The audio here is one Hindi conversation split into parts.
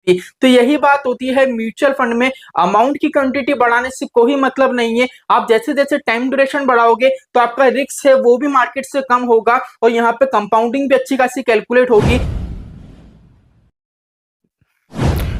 तो यही बात होती है म्यूचुअल फंड में। अमाउंट की क्वांटिटी बढ़ाने से कोई मतलब नहीं है। आप जैसे जैसे टाइम ड्यूरेशन बढ़ाओगे तो आपका रिस्क है वो भी मार्केट से कम होगा और यहाँ पे कंपाउंडिंग भी अच्छी खासी कैलकुलेट होगी।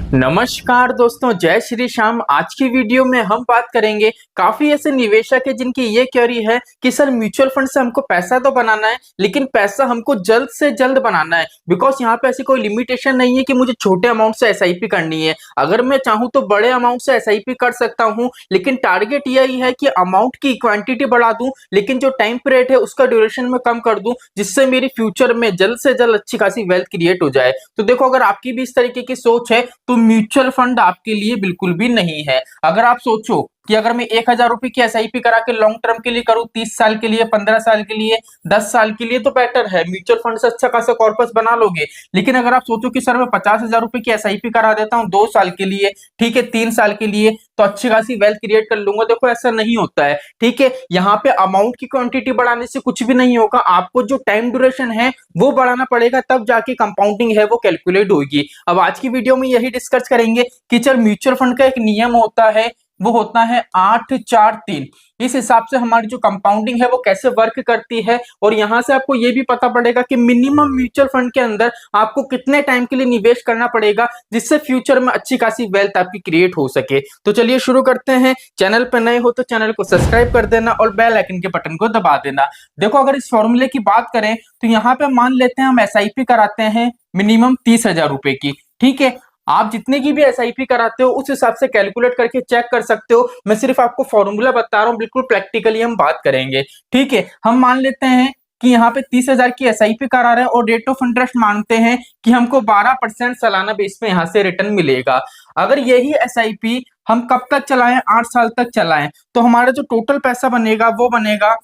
नमस्कार दोस्तों, जय श्री श्याम। आज की वीडियो में हम बात करेंगे, काफी ऐसे निवेशक है जिनकी ये क्वेरी है कि सर म्यूचुअल फंड से हमको पैसा तो बनाना है लेकिन पैसा हमको जल्द से जल्द बनाना है। बिकॉज यहाँ पे ऐसी कोई लिमिटेशन नहीं है कि मुझे छोटे अमाउंट से एसआईपी करनी है। अगर मैं चाहूँ तो बड़े अमाउंट से एसआईपी कर सकता हूँ, लेकिन टारगेट यही है कि अमाउंट की क्वांटिटी बढ़ा दूं लेकिन जो टाइम पीरियड है उसका ड्यूरेशन में कम कर दूं, जिससे मेरी फ्यूचर में जल्द से जल्द अच्छी खासी वेल्थ क्रिएट हो जाए। तो देखो, अगर आपकी भी इस तरीके की सोच है तो म्यूचुअल फंड आपके लिए बिल्कुल भी नहीं है। अगर आप सोचो कि अगर मैं 1000 रुपए की एसआईपी करा के लॉन्ग टर्म के लिए करूं, 30 साल के लिए, 15 साल के लिए, 10 साल के लिए, तो बेटर है। म्यूचुअल फंड से अच्छा खासा कॉर्पस बना लोगे। लेकिन अगर आप सोचो कि सर मैं 50,000 रुपए की एसआईपी करा देता हूं 2 साल के लिए, ठीक है, 3 साल के लिए, तो अच्छी खासी वेल्थ क्रिएट कर लूंगा, देखो ऐसा नहीं होता है। ठीक है, यहाँ पे अमाउंट की क्वांटिटी बढ़ाने से कुछ भी नहीं होगा। आपको जो टाइम ड्यूरेशन है वो बढ़ाना पड़ेगा, तब जाके कंपाउंडिंग है वो कैलकुलेट होगी। अब आज की वीडियो में यही डिस्कस करेंगे कि चल म्यूचुअल फंड का एक नियम होता है, वो होता है 8-4-3। इस हिसाब से हमारी जो कंपाउंडिंग है वो कैसे वर्क करती है, और यहां से आपको ये भी पता पड़ेगा कि मिनिमम म्यूचुअल फंड के अंदर आपको कितने टाइम के लिए निवेश करना पड़ेगा जिससे फ्यूचर में अच्छी खासी वेल्थ आपकी क्रिएट हो सके। तो चलिए शुरू करते हैं। चैनल पर नए हो तो चैनल को सब्सक्राइब कर देना और बेल आइकन के बटन को दबा देना। देखो, अगर इस फॉर्मूले की बात करें तो यहाँ पे मान लेते हैं हम एसआईपी कराते हैं मिनिमम 30,000 रुपए की। ठीक है, आप जितने की भी एसआईपी कराते हो उस हिसाब से कैलकुलेट करके चेक कर सकते हो। मैं सिर्फ आपको फॉर्मूला बता रहा हूं, बिल्कुल प्रैक्टिकली हम बात करेंगे। ठीक है, हम मान लेते हैं कि यहाँ पे 30,000 की एसआईपी करा रहे हैं और रेट ऑफ इंटरेस्ट मानते हैं कि हमको 12% सालाना बेस पे यहाँ से रिटर्न मिलेगा। अगर यही एसआईपी हम कब तक चलाएं, 8 साल तक चलाएं, तो हमारा जो टोटल पैसा बनेगा वो बनेगा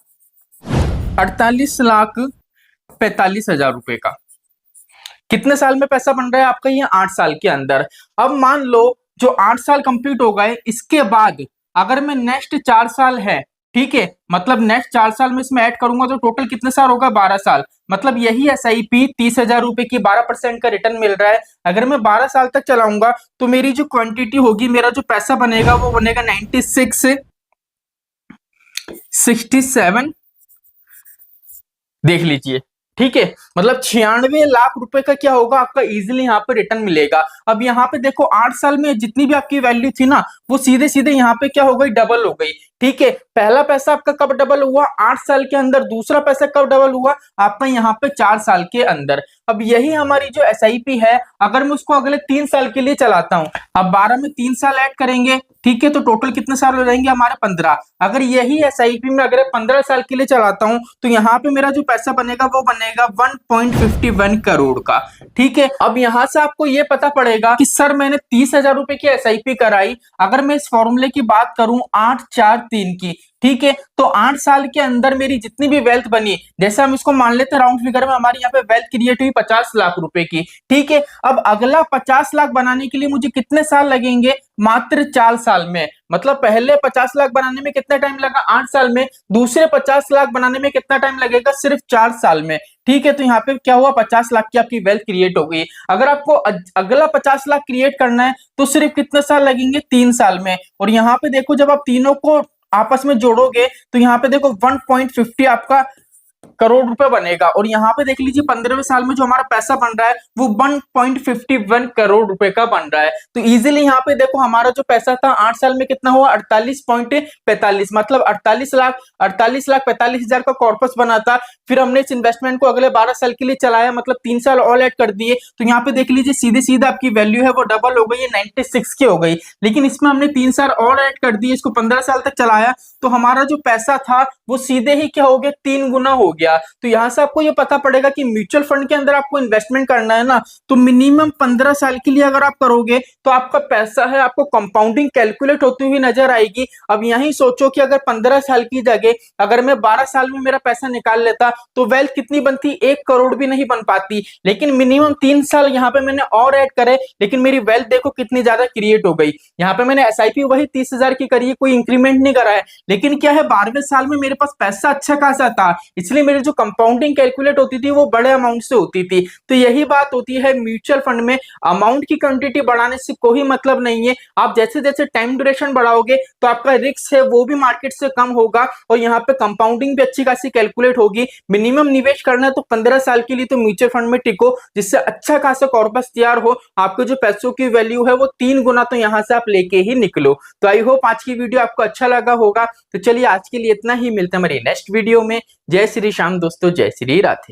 48,45,000 रुपए का। कितने साल में पैसा बन रहा है आपका? ये 8 साल के अंदर। अब मान लो जो 8 साल कंप्लीट हो गए, इसके बाद अगर मैं नेक्स्ट 4 साल है, ठीक है, मतलब नेक्स्ट 4 साल में इसमें ऐड करूंगा तो टोटल कितने साल होगा? 12 साल। मतलब यही एसआईपी 30,000 रुपए की 12% का रिटर्न मिल रहा है। अगर मैं 12 साल तक चलाऊंगा तो मेरी जो क्वांटिटी होगी, मेरा जो पैसा बनेगा वो बनेगा 96, 67, देख लीजिए। ठीक है, मतलब 96 लाख रुपए का क्या होगा आपका इजीली यहाँ पे रिटर्न मिलेगा। अब यहाँ पे देखो, 8 साल में जितनी भी आपकी वैल्यू थी ना, वो सीधे सीधे यहाँ पे क्या हो गई? डबल हो गई। ठीक है, पहला पैसा आपका कब डबल हुआ? 8 साल के अंदर। दूसरा पैसा कब डबल हुआ? आपका यहाँ पे 4 साल के अंदर। अब यही हमारी जो एसआईपी है, अगर मैं उसको अगले 3 साल के लिए चलाता हूँ, अब 12 में 3 साल ऐड करेंगे, ठीक है, तो टोटल कितने साल हो जाएंगे हमारे? 15। अगर यही एसआईपी में अगर 15 साल के लिए चलाता हूँ तो यहाँ पे मेरा जो पैसा बनेगा वो बनेगा 1.51 करोड़ का। ठीक है, अब यहाँ से आपको ये पता पड़ेगा कि सर मैंने 30,000 रुपए की एसआईपी कराई। अगर मैं इस फॉर्मूले की बात करूं 8-4-3 की, ठीक है, तो 8 साल के अंदर मेरी जितनी भी वेल्थ बनी, जैसे हम इसको मान लेते हैं राउंड फिगर में, हमारी यहाँ पे वेल्थ क्रिएट हुई 50 लाख रुपए की। ठीक है, अब अगला 50 लाख बनाने के लिए मुझे कितने साल लगेंगे? मात्र 4 साल में। मतलब पहले 50 लाख बनाने में कितना टाइम लगा? 8 साल में। दूसरे 50 लाख बनाने में कितना टाइम लगेगा? सिर्फ 4 साल में। ठीक है, तो यहाँ पे क्या हुआ? 50 लाख की आपकी वेल्थ क्रिएट हो गई। अगर आपको अगला 50 लाख क्रिएट करना है तो सिर्फ कितने साल लगेंगे? 3 साल में। और यहाँ पे देखो, जब आप तीनों को आपस में जोड़ोगे तो यहाँ पे देखो 1.50 आपका करोड़ रुपए बनेगा। और यहाँ पे देख लीजिए 15वें साल में जो हमारा पैसा बन रहा है वो 1.51 करोड़ रुपए का बन रहा है। तो इजीली यहाँ पे देखो हमारा जो पैसा था 8 साल में कितना हुआ? 48.45, मतलब 48,45,000 का कॉर्पस बना था। फिर हमने इस इन्वेस्टमेंट को अगले 12 साल के लिए चलाया, मतलब 3 साल और ऐड कर दिए, तो यहाँ पे देख लीजिए सीधे सीधे आपकी वैल्यू है वो डबल हो गई है, 96 की हो गई। लेकिन इसमें हमने 3 साल और ऐड कर दिए, इसको 15 साल तक चलाया, तो हमारा जो पैसा था वो सीधे ही क्या हो गया? 3 गुना हो गया। तो यहां से आपको ये पता पड़ेगा कि म्यूचुअल फंड के अंदर आपको इन्वेस्टमेंट करना है ना, तो मिनिमम 15 साल के लिए अगर आप करोगे तो आपका पैसा है आपको कंपाउंडिंग कैलकुलेट होती हुई नजर आएगी। अब यही सोचो कि अगर 15 साल की जगह अगर मैं 12 साल में मेरा पैसा निकाल लेता तो वेल्थ कितनी बनती? 1 करोड़ भी नहीं बन पाती। लेकिन मिनिमम 3 साल यहाँ पे मैंने और ऐड करे, लेकिन मेरी वेल्थ देखो कितनी ज्यादा क्रिएट हो गई। यहाँ पे मैंने एसआईपी वही 30,000 की करी है, कोई इंक्रीमेंट नहीं करा है, लेकिन क्या है 12वें साल में मेरे पास पैसा अच्छा खासा था, इसलिए मेरी जो कंपाउंडिंग कैलकुलेट होती थी वो बड़े अमाउंट से होती थी। तो यही बात होती है म्यूचुअल फंड में, अमाउंट की क्वांटिटी बढ़ाने से कोई मतलब नहीं है। आप जैसे जैसे टाइम ड्यूरेशन बढ़ाओगे तो आपका रिस्क है वो भी मार्केट से कम होगा और यहाँ पे कंपाउंडिंग भी अच्छी खासी कैलकुलेट होगी। मिनिमम निवेश करना है तो 15 साल के लिए तो म्यूचुअल फंड में टिको, जिससे अच्छा खासा कॉर्पस तैयार हो, आपके जो पैसों की वैल्यू है वो 3 गुना तो यहाँ से आप लेके ही निकलो। तो आई होप आज की वीडियो आपको अच्छा लगा होगा। तो चलिए आज के लिए इतना ही, मिलते हैं हमारी नेक्स्ट वीडियो में। जय श्री श्याम दोस्तों, जय श्री राधे।